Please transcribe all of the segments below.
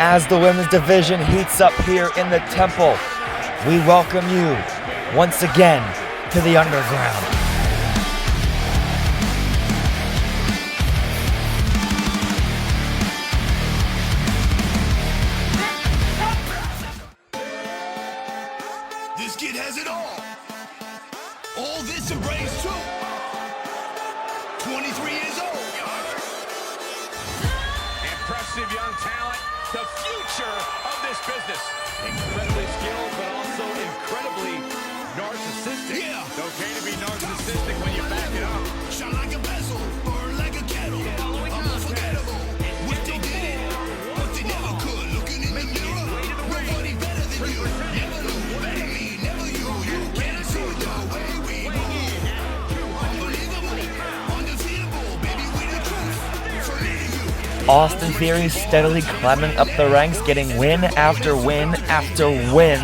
as the women's division heats up here in the Temple, we welcome you once again to the Underground. This kid has it all. All this and brains too. 23 years old. Impressive young talent, the future of this business. Incredibly skilled, but also incredibly narcissistic. Yeah. It's okay to be narcissistic when you back it up. Shine like a bezel, burn like a kettle. I'm unforgettable. What they did, what they never could. Looking in the mirror, nobody better than you. Never knew, better me, never you. You can't see the way we move. Unbelievable, undefeatable, baby, we the truth. From me to you. Austin Theory steadily climbing up the ranks, getting win after win after win.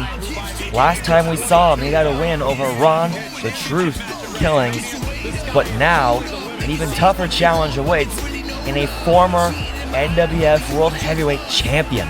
Last time we saw him, he got a win over Ron, the Truth Killings. But now, an even tougher challenge awaits in a former NWF World Heavyweight Champion.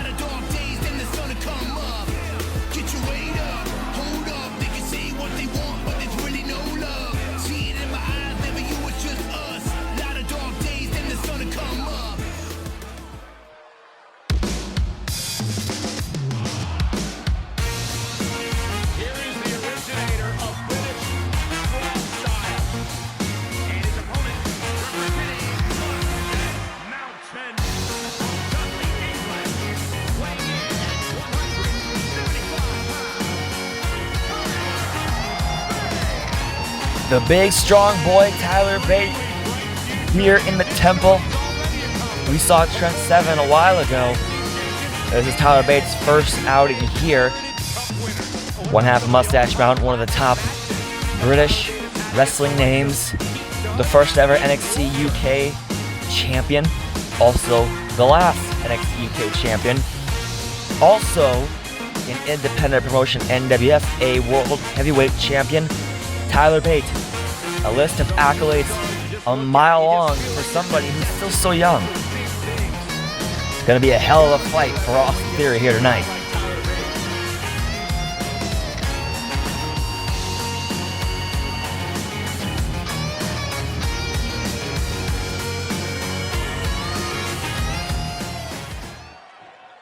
The big, strong boy, Tyler Bate, here in the Temple. We saw Trent Seven a while ago. This is Tyler Bate's first outing here. One half of Mustache Mountain, one of the top British wrestling names. The first ever NXT UK champion. Also, the last NXT UK champion. Also, in independent promotion NWF, a World Heavyweight Champion. Tyler Bate, a list of accolades a mile long for somebody who's still so young. It's gonna be a hell of a fight for Austin Theory here tonight.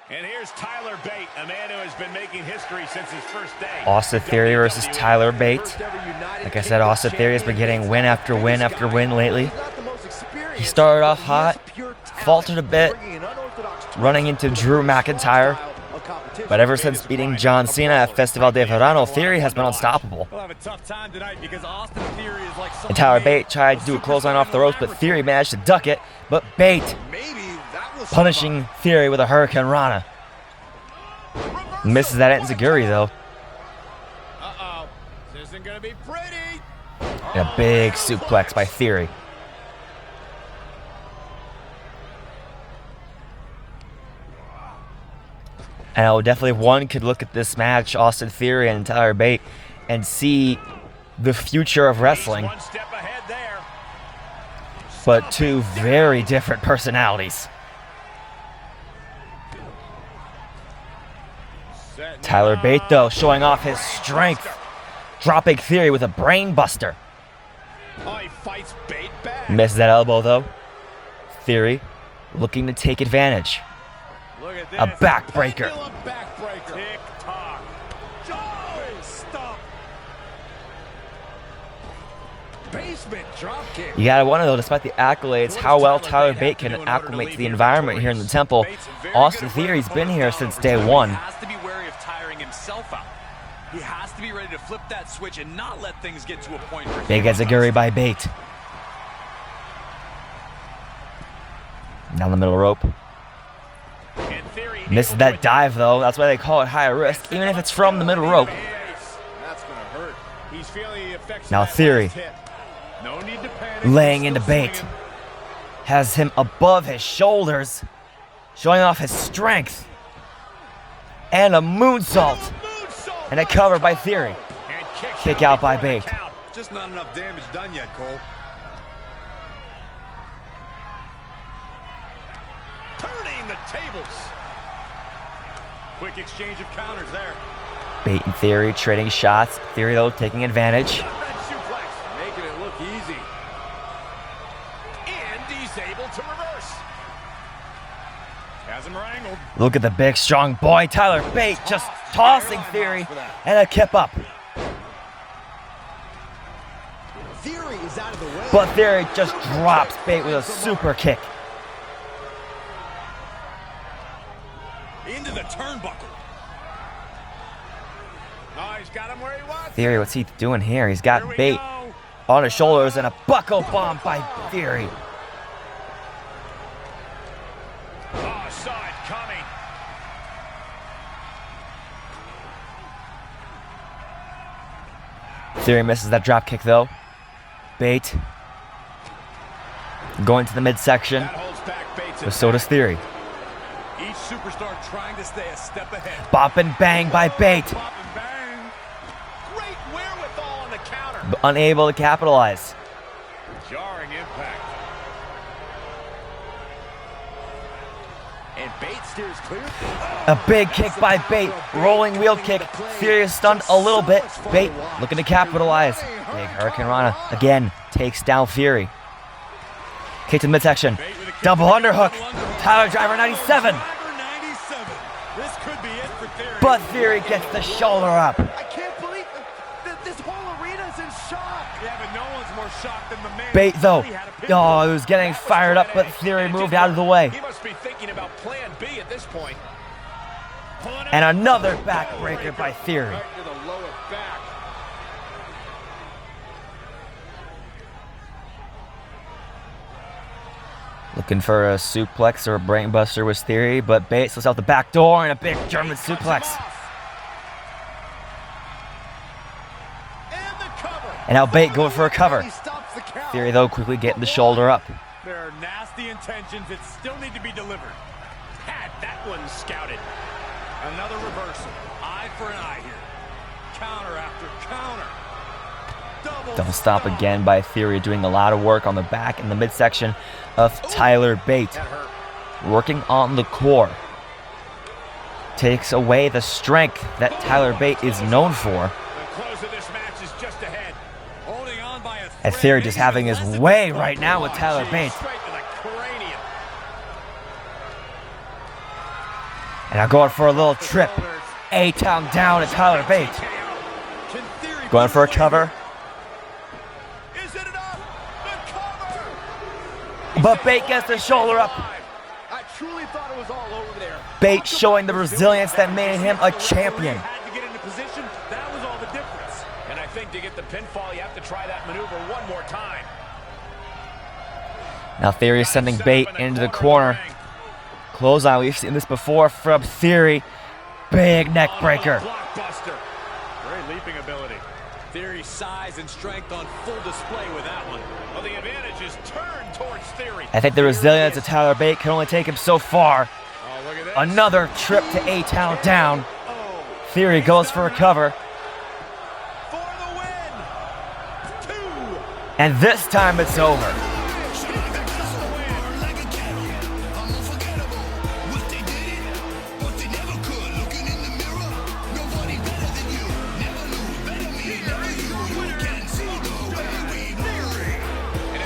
And here's Tyler Bate, a man who has been making history since his first day. Austin Theory versus Tyler Bate. Like I said, Austin Theory has been getting win after win after win lately. He started off hot, faltered a bit, running into Drew McIntyre. But ever since beating John Cena at Festival de Verano, Theory has been unstoppable. And Tyler Bate tried to do a clothesline off the ropes, but Theory managed to duck it. But Bate punishing Theory with a Hurricane Rana. Misses that enziguri though. This isn't gonna be pretty. And a big suplex by Theory. And definitely one could look at this match, Austin Theory and Tyler Bate, and see the future of wrestling. One step ahead there. But two very different personalities. Tyler Bate, though, showing off his strength, dropping Theory with a brain buster. Oh, he fights Bate back. Missed that elbow, though. Theory looking to take advantage. Look at this. A backbreaker. Backbreaker. Tick-tock. Oh, stop. Basement drop kick. You gotta wonder, though, despite the accolades, how well Tyler Bate can acclimate to the environment here in the Temple. Austin Theory's been here since day one. He has to be wary of tiring himself out. He has to be ready to flip that switch and not let things get to a point where Big enziguri by Bate. Down the middle rope. Misses that dive, though. That's why they call it high risk, even if it's from the middle rope. That's gonna hurt. He's feeling the effects Now of that Theory last hit. No need to panic. laying into Bate. Has him above his shoulders, showing off his strength. And a moonsault. And a cover by Theory. And Kick out by Bate. Just not enough damage done yet, Cole. Turning the tables. Quick exchange of counters there. Bate and Theory trading shots. Theory, though, taking advantage. Suplex, making it look easy. And he's able to reverse. Has him wrangled. Look at the big, strong boy, Tyler Bate, just tossing Theory, and a kip up. Theory is out of the way. But Theory just drops Bate with a super kick. Into the turnbuckle. Oh, he's got him where he wants. Theory, what's he doing here? He's got Here we Bate go. on his shoulders and a buckle bomb by Theory. Oh, saw it coming. Theory misses that drop kick, though. Bate going to the midsection, That holds back Bates. but so does Theory. Each superstar trying to stay a step ahead. Bop and bang by Bate, Pop and bang. Great wherewithal on the counter. but unable to capitalize. Jarring impact. And Bate steers clear. A big kick by Bate, rolling wheel kick. Theory is stunned a little bit. Bate looking to capitalize. Big Hurricane Rana again takes down Theory. Kick to the midsection. Double underhook. Tyler Driver 97. Driver 97. This could be it for Theory. But Theory gets the shoulder up. I can't believe that this whole arena's in shock. Yeah, but no one's more shocked than the man. Bate, though. He had a pinfall. Oh, he was getting fired up, but Theory moved out of the way. He must be thinking about plan B at this point. And another backbreaker by Theory. Right to the lower back. Looking for a suplex or a brainbuster was Theory, but Bate slips out the back door and a big German suplex. And the cover. And now Bate going for a cover. He stops the count. Theory, though, quickly getting the shoulder up. There are nasty intentions that still need to be delivered. Had that one scouted. Another reversal. Eye for an eye here. Counter after counter. Double stop again by Theory, doing a lot of work on the back and the midsection of Tyler Bate. That hurt. Working on the core. Takes away the strength that Tyler Bate is known for. The close of this match is just ahead. Holding on by a And thread, Theory just maybe having his less than way a right now with Tyler Jeez, Bate. Straight to the cranium. And now going for a little trip. A-Town down to Tyler Bate. Can Theory Going for a cover. Is it enough? The cover. But Bate gets the shoulder up. I truly thought it was all over there. Bate showing the resilience that made him a champion. Had to get into position. That was all the difference. And I think to get the pinfall, you have to try that maneuver one more time. Now Theory is sending Bate into the corner. Clothesline, we've seen this before from Theory. Big neck breaker. Blockbuster. Great leaping ability. Theory's size and strength on full display with that one. Well, the advantage is turned towards Theory. I think the resilience of Tyler Bate can only take him so far. Oh, look at this. Another trip to A-Town down. Oh, Theory goes for a cover. for the win. 2. And this time it's over.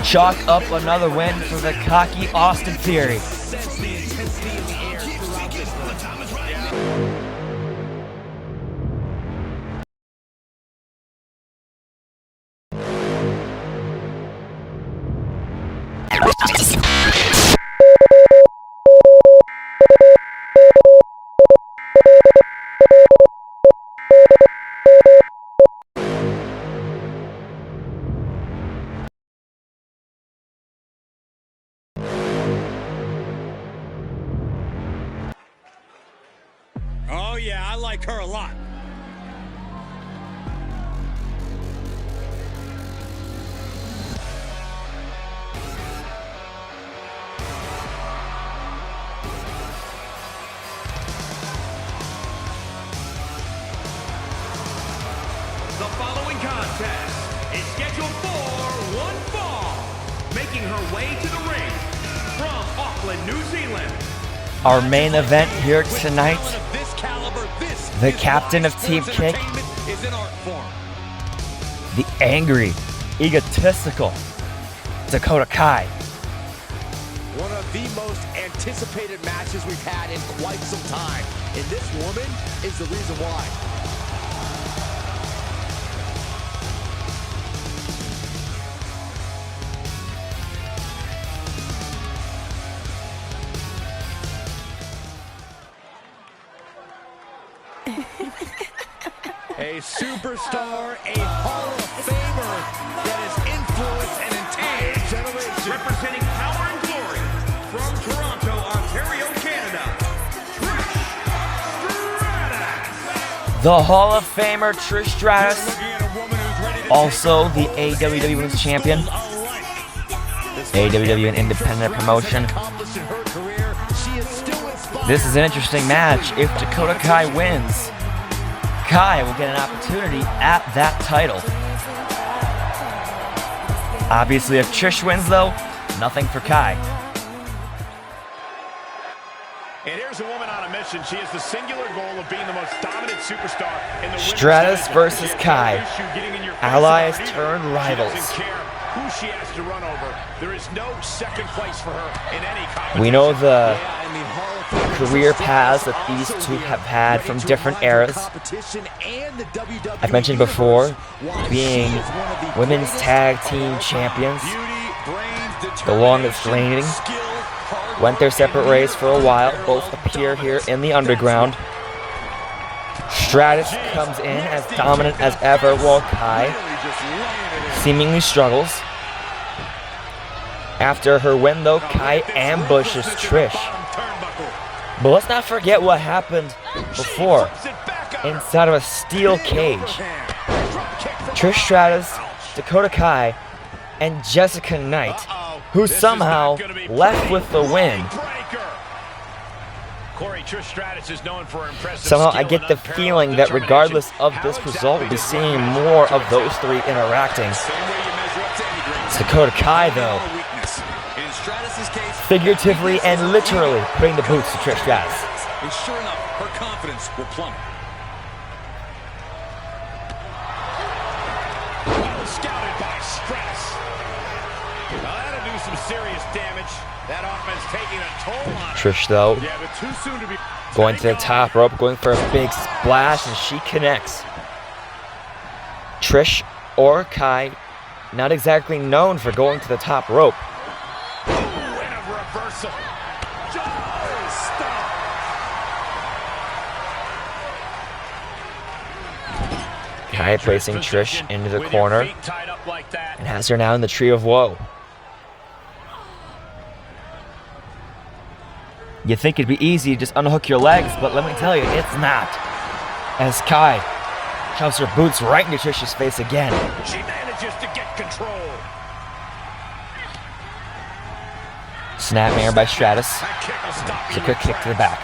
Chalk up another win for the cocky Austin Theory. Oh, yeah, I like her a lot. The following contest is scheduled for one fall. Making her way to the ring from Auckland, New Zealand. Our main event here tonight. Of this caliber, this The captain of Team Kick. is an art form. The angry, egotistical Dakota Kai. One of the most anticipated matches we've had in quite some time. And this woman is the reason why. A superstar, a Hall of Famer that has influenced an entire generation. Representing power and glory from Toronto, Ontario, Canada, Trish Stratus. The Hall of Famer Trish Stratus. Also the AWW Women's Champion. AWW, an independent promotion. This is an interesting match. If Dakota Kai wins, Kai will get an opportunity at that title. Obviously, if Trish wins, though, nothing for Kai. And here's a woman on a mission. She has the singular goal of being the most dominant superstar in the Stratus versus Kai. Allies turned rivals. She doesn't care who she has to run over. There is no second place for her in any competition. We know the career paths that these two have had from different eras. I've mentioned before, being women's tag team champions, the longest reigning, went their separate ways for a while, both appear here in the underground. Stratus comes in as dominant as ever, while Kai seemingly struggles. After her win, though, Kai ambushes Trish. But let's not forget what happened before, inside of a steel cage. Trish Stratus, Dakota Kai, and Jessica Knight, who somehow left with the win. Somehow I get the feeling that regardless of this result, we'll be seeing more of those three interacting. Dakota Kai, though, figuratively and literally putting the boots to Trish Stratus. And sure enough, her confidence will plummet. Well scouted by Stratus. Now that'll do some serious damage. That offense taking a toll on her. Trish, though, Yeah, but too soon to be going to the top rope, going for a big splash, and she connects. Trish or Kai, not exactly known for going to the top rope. reversal. Kai placing Trish into the corner and has her now in the Tree of Woe. You think it'd be easy to just unhook your legs, but let me tell you, it's not. As Kai shoves her boots right into Trish's face again. She manages to get control. Snapmare by Stratus. It's a quick kick to the back.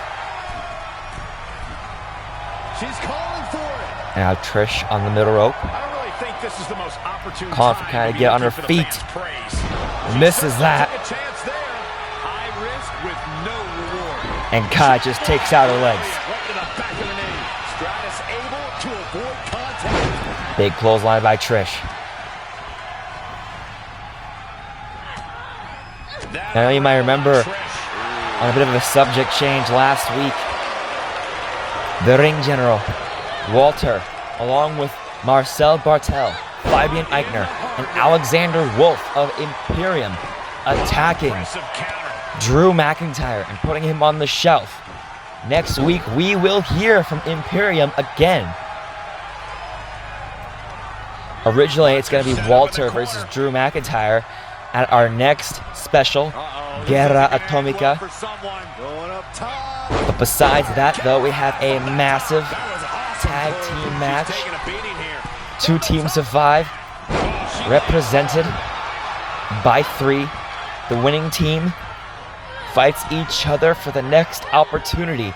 She's calling for it. Now Trish on the middle rope. I don't really think this is the most opportune Calling for Kai to get on her feet. Misses that. And Kai just takes out her legs. Big clothesline by Trish. I know you might remember on a bit of a subject change last week, the ring general, Walter, along with Marcel Bartel, Fabian Eichner, and Alexander Wolf of Imperium, attacking Drew McIntyre and putting him on the shelf. Next week, we will hear from Imperium again. Originally, it's going to be Walter versus Drew McIntyre at our next special, Guerra Atomica. But besides that, though, we have a massive tag team match. 2 teams of 5, represented by 3. The winning team fights each other for the next opportunity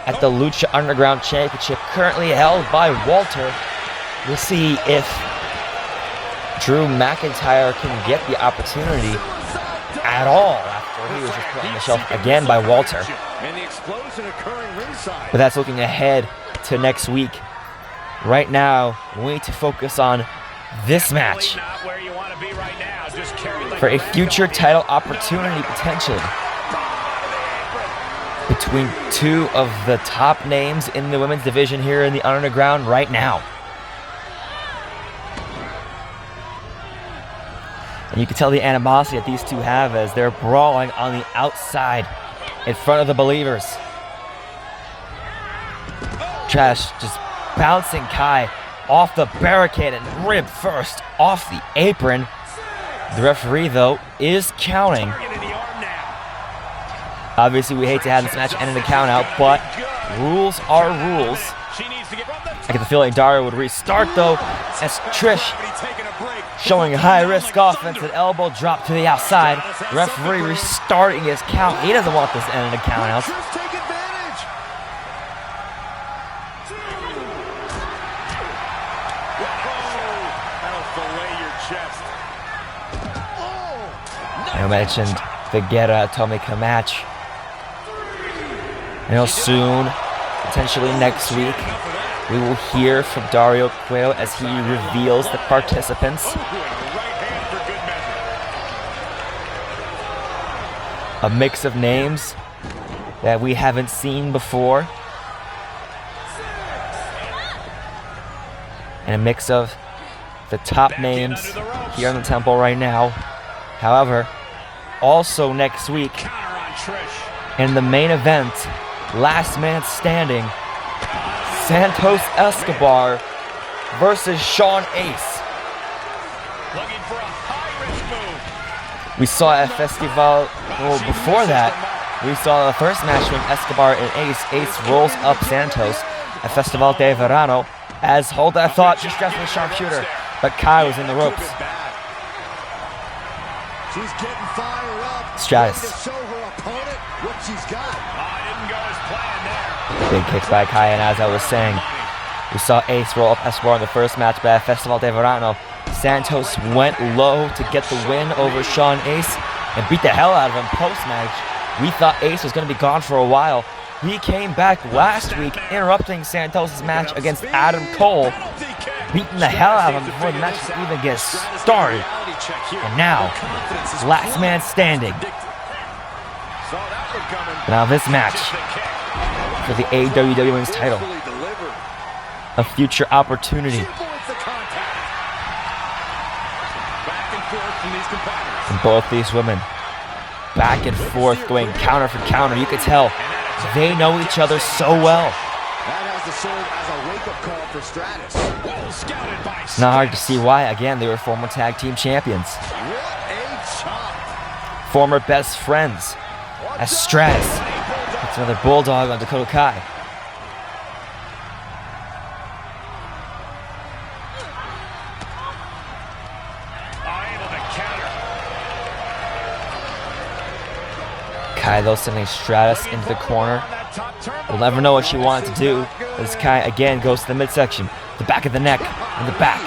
at the Lucha Underground Championship, currently held by Walter. We'll see if Drew McIntyre can get the opportunity at all after he was just put on the shelf again by Walter. And the explosion occurring ringside. But that's looking ahead to next week. Right now, we need to focus on this match Not where you want to be right now. Just carry like for a future title opportunity potentially between two of the top names in the women's division here in the Underground right now. And you can tell the animosity that these two have as they're brawling on the outside in front of the believers. Trash just bouncing Kai off the barricade and rib first off the apron. The referee, though, is counting. Obviously, we hate to have this match end in a count out, but rules are rules. I get the feeling Dario would restart, though, as Trish showing a high-risk offense, an elbow drop to the outside. The referee restarting his count. He doesn't want this end in a count out. I mentioned the Guerra Atomica match. I know soon, potentially next week, we will hear from Dario Cueto as he reveals the participants. A mix of names that we haven't seen before. And a mix of the top names here in the temple right now. However, also next week, in the main event, last man standing, Santos Escobar versus Sean Ace. We saw at Festival, well, before that, we saw the first match between Escobar and Ace. Ace rolls up Santos at Festival de Verano as, hold that thought, just got the sharpshooter, but Kai was in the ropes. She's getting fired up. Stratus. To show her opponent what she's got. didn't go as planned there. Big kick by Kai, and as I was saying, we saw Ace roll up Escobar in the first match by Festival de Verano. Santos went low to get the win over Sean Ace and beat the hell out of him post-match. We thought Ace was going to be gone for a while. He came back last week, interrupting Santos' match against Adam Cole, beating the hell out of him before the match even gets started. And now, last man standing. Now this match for the AEW Women's title. A future opportunity. And both these women, back and forth, going counter for counter. You could tell they know each other so well. That has to serve as a wake-up call for Stratus. It's not hard to see why. Again, they were former tag team champions. Former best friends. As Stratus hits another bulldog on Dakota Kai. Kai, though, sending Stratus into the corner. We'll never know what she wanted to do. As Kai again goes to the midsection, the back of the neck, and the back.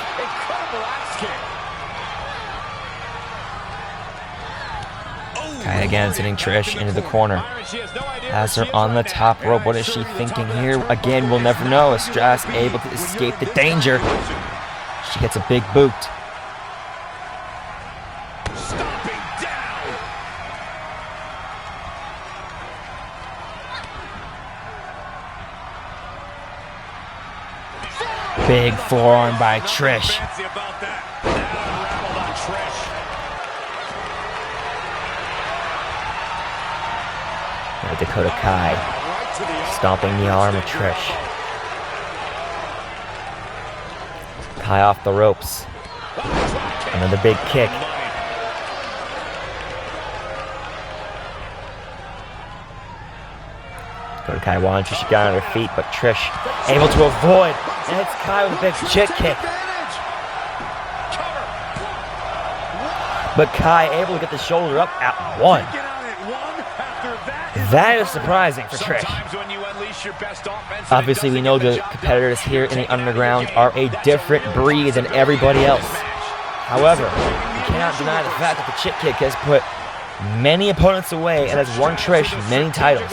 Kai again sending Trish into the corner. Has her on the top rope. What is she thinking here? Again, we'll never know. As Stratus able to escape the danger. She gets a big boot. Big forearm by Trish. And Dakota Kai stomping the arm of Trish. Kai off the ropes. Another big kick. Dakota Kai wanted Trish to get on her feet, but Trish able to avoid. And it's Kai with a big jet kick. But Kai able to get the shoulder up at one. That is surprising for Trish. Obviously, we know the competitors here in the Underground are a different breed than everybody else. However, you cannot deny the fact that the chip kick has put many opponents away and has won Trish many titles.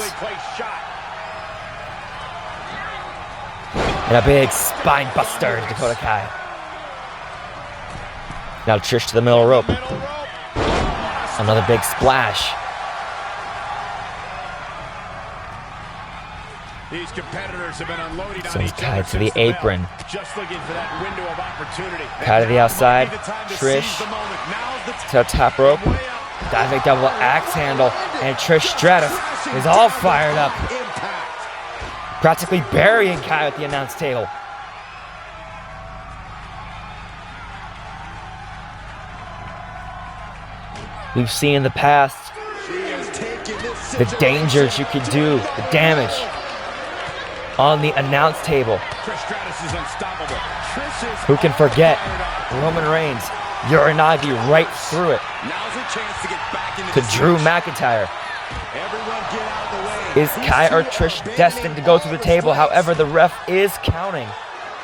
And a big spine buster to Dakota Kai. Now Trish to the middle rope. Another big splash. These competitors have been unloading So on he's each tied other to the since bell. apron. Just looking for that window of opportunity. Kai to the outside. Trish to the top rope. Diving double axe handle. And Trish Stratus is all fired up. Practically burying Kai at the announce table. We've seen in the past the dangers you could do, the damage on the announce table. Trish Stratus is unstoppable. Who can forget Roman Reigns Uranagi right through it Now's her chance to get back into to the Drew series. McIntyre. Everyone get out of the way. Is Kai or Trish destined to go through the table? However, the ref is counting.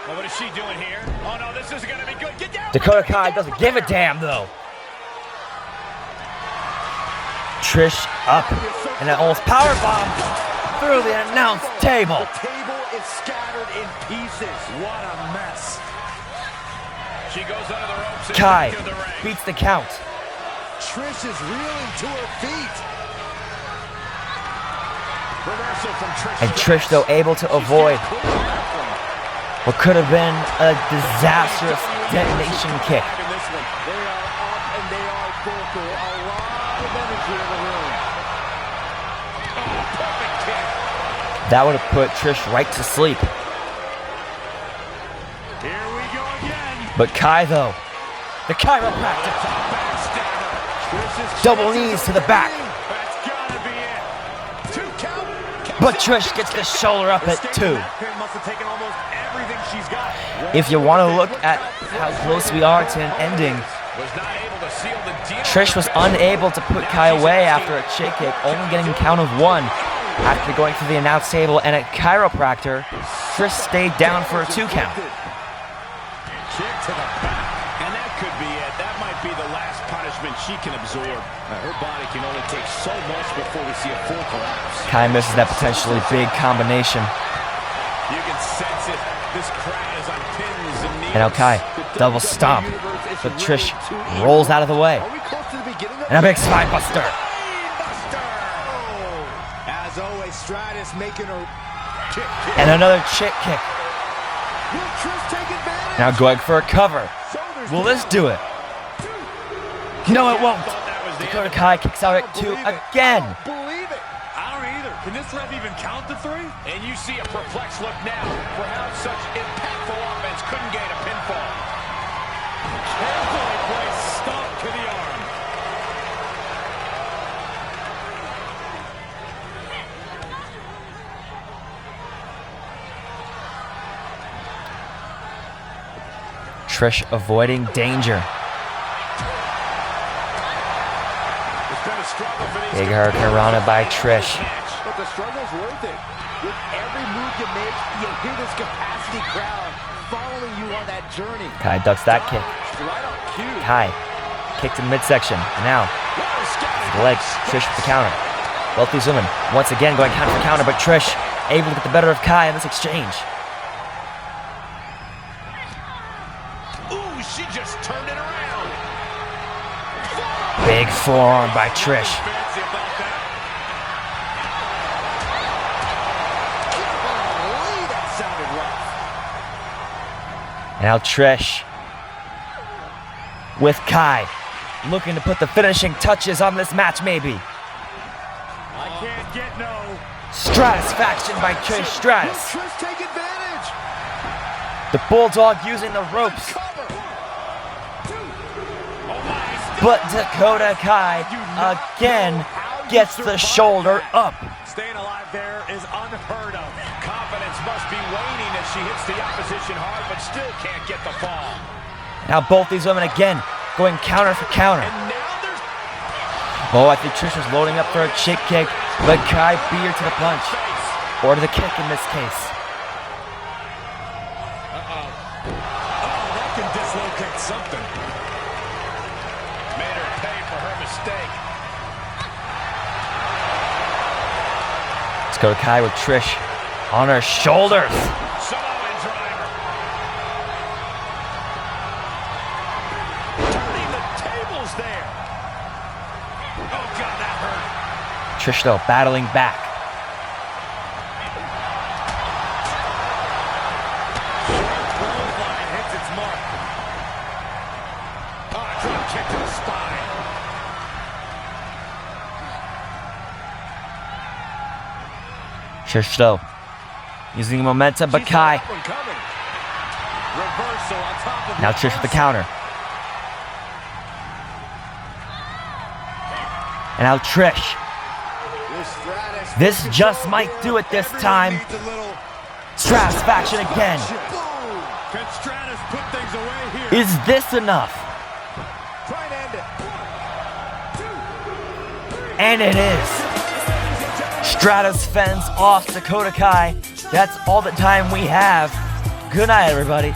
Well, what is she doing here? Oh no, this isn't gonna be good. Get down. Dakota Kai doesn't give a damn though. Trish up and an almost powerbomb through the announce table. The table is scattered in pieces. What a mess. She goes under the ropes and Kai into the ring. beats the count. Trish is reeling to her feet. Reversal from Trish. And Trish, though, able to avoid what could have been a disastrous detonation kick. In this one, they are up and they are vocal. A lot of energy in the room. Perfect kick. That would have put Trish right to sleep. Here we go again. But Kai, though, the chiropractor, double knees to the back. That's gotta be it. 2 count. But Trish gets the shoulder up at 2. Pin must have taken almost everything she's got. If you want to look at how close we are to an ending, Was not able to seal the deal. Trish was unable to put Kai away after a shake kick, only getting a count of 1 after going through the announce table and a chiropractor. Trish stayed down for a 2 count. Kick to the back. And that could be it. That might be the last punishment she can absorb. Her body can only take so much before we see a full collapse. Kai misses that potentially big combination. You can sense it. This crowd is on pins and needles. And now Kai, double stomp. But Trish rolls out of the way. Are we close to the beginning of And a big spine buster. As always, Stratus making her kick. And another chick kick. Will Trish take advantage? Now going for a cover. Shoulders Will down. this do it? No, it won't. Dakota Kai kicks out at 2 again. Believe it. I don't either. Can this ref even count to 3? And you see a perplexed look now for how such impactful offense couldn't gain a pinfall. Carefully placed stomp to the arm. Trish avoiding danger. It's been a struggle for these Big Hurricane Rana by Trish. But the struggle's worth it. With every move you make, you hear this capacity crowd following you on that journey. Kai ducks that kick. Right on cue. Kai kicked in midsection. And now, the legs, Trish with the counter. Both these women once again going counter for counter, but Trish able to get the better of Kai in this exchange. Ooh, she just turned it around. Big forearm by Trish. Fancy about that. Golly, that sounded rough. And now Trish with Kai looking to put the finishing touches on this match maybe. I can't get no. Stratisfaction by Trish Will Stratus. Trish take advantage? The Bulldog using the ropes. Cover. But Dakota Kai again gets the shoulder up. Staying alive there is unheard of. Confidence must be waning as she hits the opposition hard, but still can't get the fall. Now both these women again going counter for counter. And now there's Oh, I think Trish was loading up for a chick kick, but Kai beat her to the punch. Or to the kick in this case. that can dislocate something. Made her pay for her mistake. Dakota Kai with Trish on her shoulders. Samoan driver. Turning the tables there. Oh, God, that hurt. Trish, though, battling back. Clothesline hits its mark. Oh, drop kick to the spine. Trish, though, using momentum, but Kai. Reversal on top of Now Trish with the counter. And now Trish. This just might do it this time. Stratus faction again. Can Stratus put things away here? Is this enough? Try and end it. And it is. Stratus fends off Dakota Kai. That's all the time we have. Good night, everybody.